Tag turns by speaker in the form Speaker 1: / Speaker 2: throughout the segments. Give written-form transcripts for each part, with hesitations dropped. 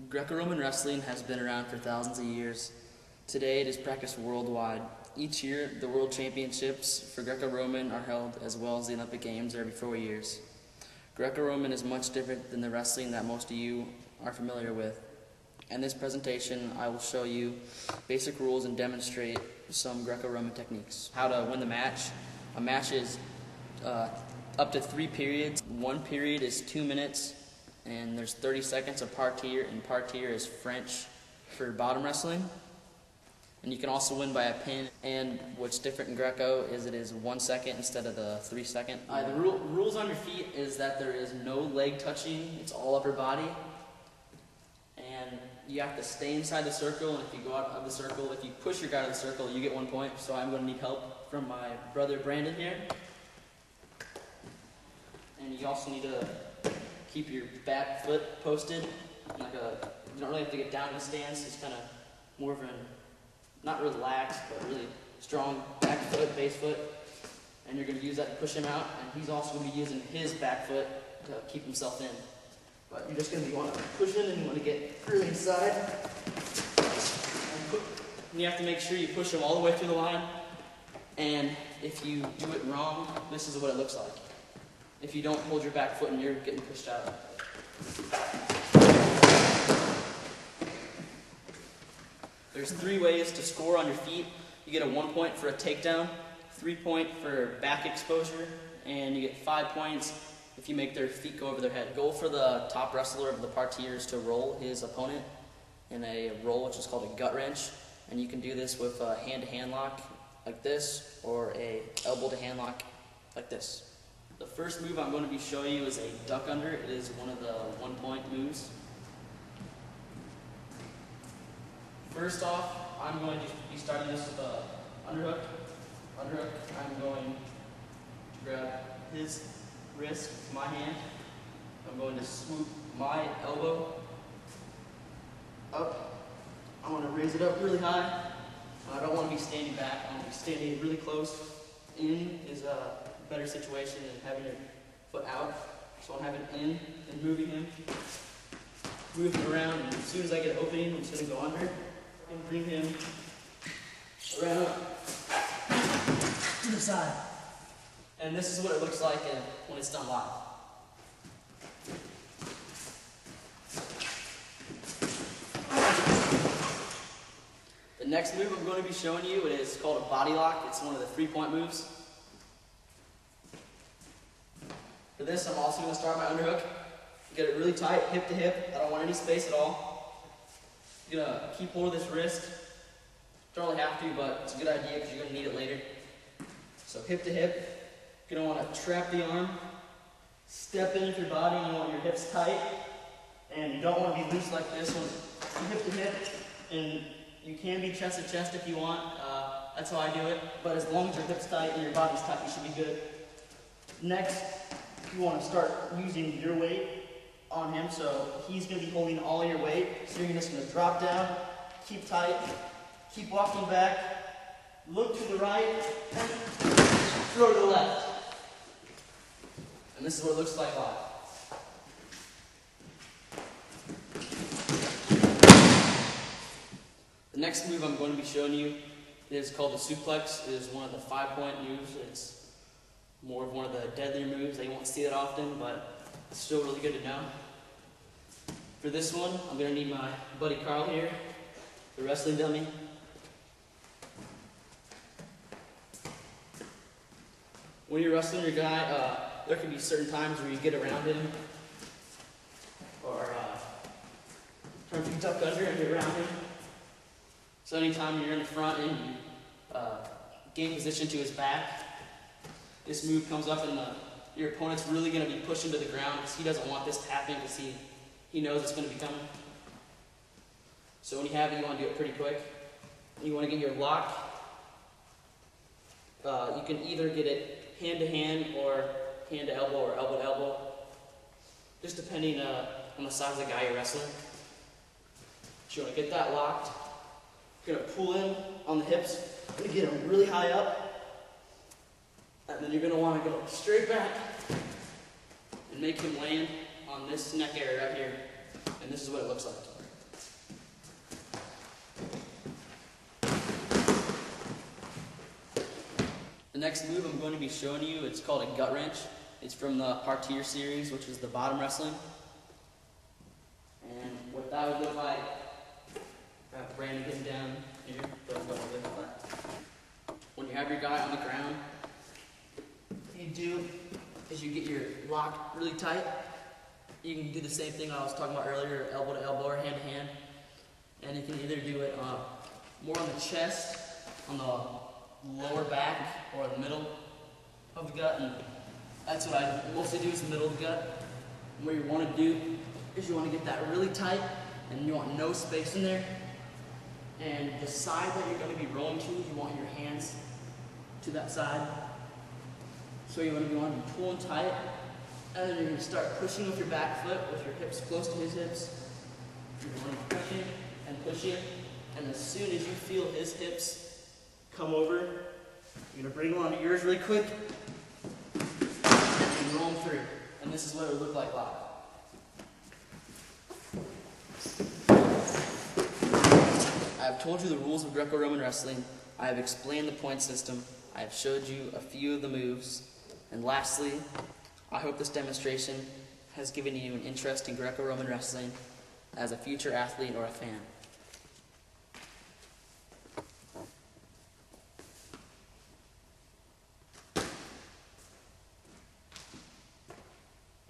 Speaker 1: Greco-Roman wrestling has been around for thousands of years. Today it is practiced worldwide. Each year, the World Championships for Greco-Roman are held, as well as the Olympic Games every 4 years. Greco-Roman is much different than the wrestling that most of you are familiar with. In this presentation, I will show you basic rules and demonstrate some Greco-Roman techniques. How to win the match. A match is up to 3 periods. One period is 2 minutes, and there's 30 seconds of parterre, and parterre is French for bottom wrestling. And you can also win by a pin. And what's different in Greco is it is 1 second instead of the 3 second. The rules on your feet is that there is no leg touching, it's all upper body. And you have to stay inside the circle, and if you go out of the circle, if you push your guy out of the circle, you get 1 point. So I'm going to need help from my brother Brandon here. And you also need to keep your back foot posted. You don't really have to get down in a stance, it's kind of more of an, not relaxed, but really strong back foot, base foot. And you're going to use that to push him out, and he's also going to be using his back foot to keep himself in. But you're just going to want to push in, and you want to get really inside. And you have to make sure you push him all the way through the line. And if you do it wrong, this is what it looks like. If you don't hold your back foot and you're getting pushed out. There's 3 ways to score on your feet. You get a 1 point for a takedown, 3 point for back exposure, and you get 5 points if you make their feet go over their head. Goal for the top wrestler of the parterre is to roll his opponent in a roll, which is called a gut wrench. And you can do this with a hand-to-hand lock like this, or a elbow-to-hand lock like this. The first move I'm going to be showing you is a duck under. It is one of the 1 point moves. First off, I'm going to be starting this with a underhook. Underhook, I'm going to grab his wrist with my hand. I'm going to swoop my elbow up. I want to raise it up really high. I don't want to be standing back. I want to be standing really close. In is a better situation than having your foot out. So I'm having in and moving him. Move him around, and as soon as I get an opening, I'm just going to go under and bring him around to the side. And this is what it looks like when it's done live. The next move I'm going to be showing you is called a body lock. It's one of the 3 point moves. For this, I'm also going to start my underhook. Get it really tight, hip to hip. I don't want any space at all. I'm going to keep hold of this wrist. Don't really have to, but it's a good idea because you're going to need it later. So hip to hip. You're going to want to trap the arm. Step in with your body. You want your hips tight. And you don't want to be loose like this one. Hip to hip. And you can be chest to chest if you want. That's how I do it. But as long as your hips tight and your body's tight, you should be good. Next, you want to start using your weight on him. So he's going to be holding all your weight. So you're just going to drop down, keep tight, keep walking back, look to the right, and throw to the left. And this is what it looks like live. The next move I'm going to be showing you is called the suplex. It is one of the 5 point moves. It's more of one of the deadlier moves. You won't see that often, but it's still really good to know. For this one, I'm going to need my buddy Carl here, the wrestling dummy. When you're wrestling your guy, there can be certain times where you get around him, or try to duck under and get around him. So anytime you're in the front and you gain position to his back, this move comes up, and your opponent's really going to be pushing to the ground because he doesn't want this to happen because he knows it's going to be coming. So when you have it, you want to do it pretty quick. You want to get your lock. You can either get it hand to hand or hand to elbow or elbow to elbow, just depending on the size of the guy you're wrestling. So you want to get that locked. You're going to pull in on the hips. You're going to get him really high up. And then you're going to want to go straight back and make him land on this neck area right here. And this is what it looks like. The next move I'm going to be showing you, it's called a gut wrench. It's from the Parterre series, which is the bottom wrestling. And what that would look like, Brandon getting down here, when you have your guy on the ground, what you do is you get your lock really tight. You can do the same thing I was talking about earlier, elbow to elbow or hand to hand. And you can either do it more on the chest, on the lower back, or the middle of the gut. And that's what I mostly do, is the middle of the gut. And what you want to do is you want to get that really tight, and you want no space in there. And the side that you're going to be rolling to, you want your hands to that side. So you want to be pulling tight, and then you're going to start pushing with your back foot, with your hips close to his hips. You're going to push him and push him, and as soon as you feel his hips come over, you're going to bring them onto yours really quick, and roll them through. And this is what it would look like live. I have told you the rules of Greco-Roman wrestling. I have explained the point system. I have showed you a few of the moves. And lastly, I hope this demonstration has given you an interest in Greco-Roman wrestling as a future athlete or a fan.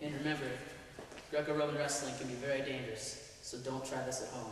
Speaker 1: And remember, Greco-Roman wrestling can be very dangerous, so don't try this at home.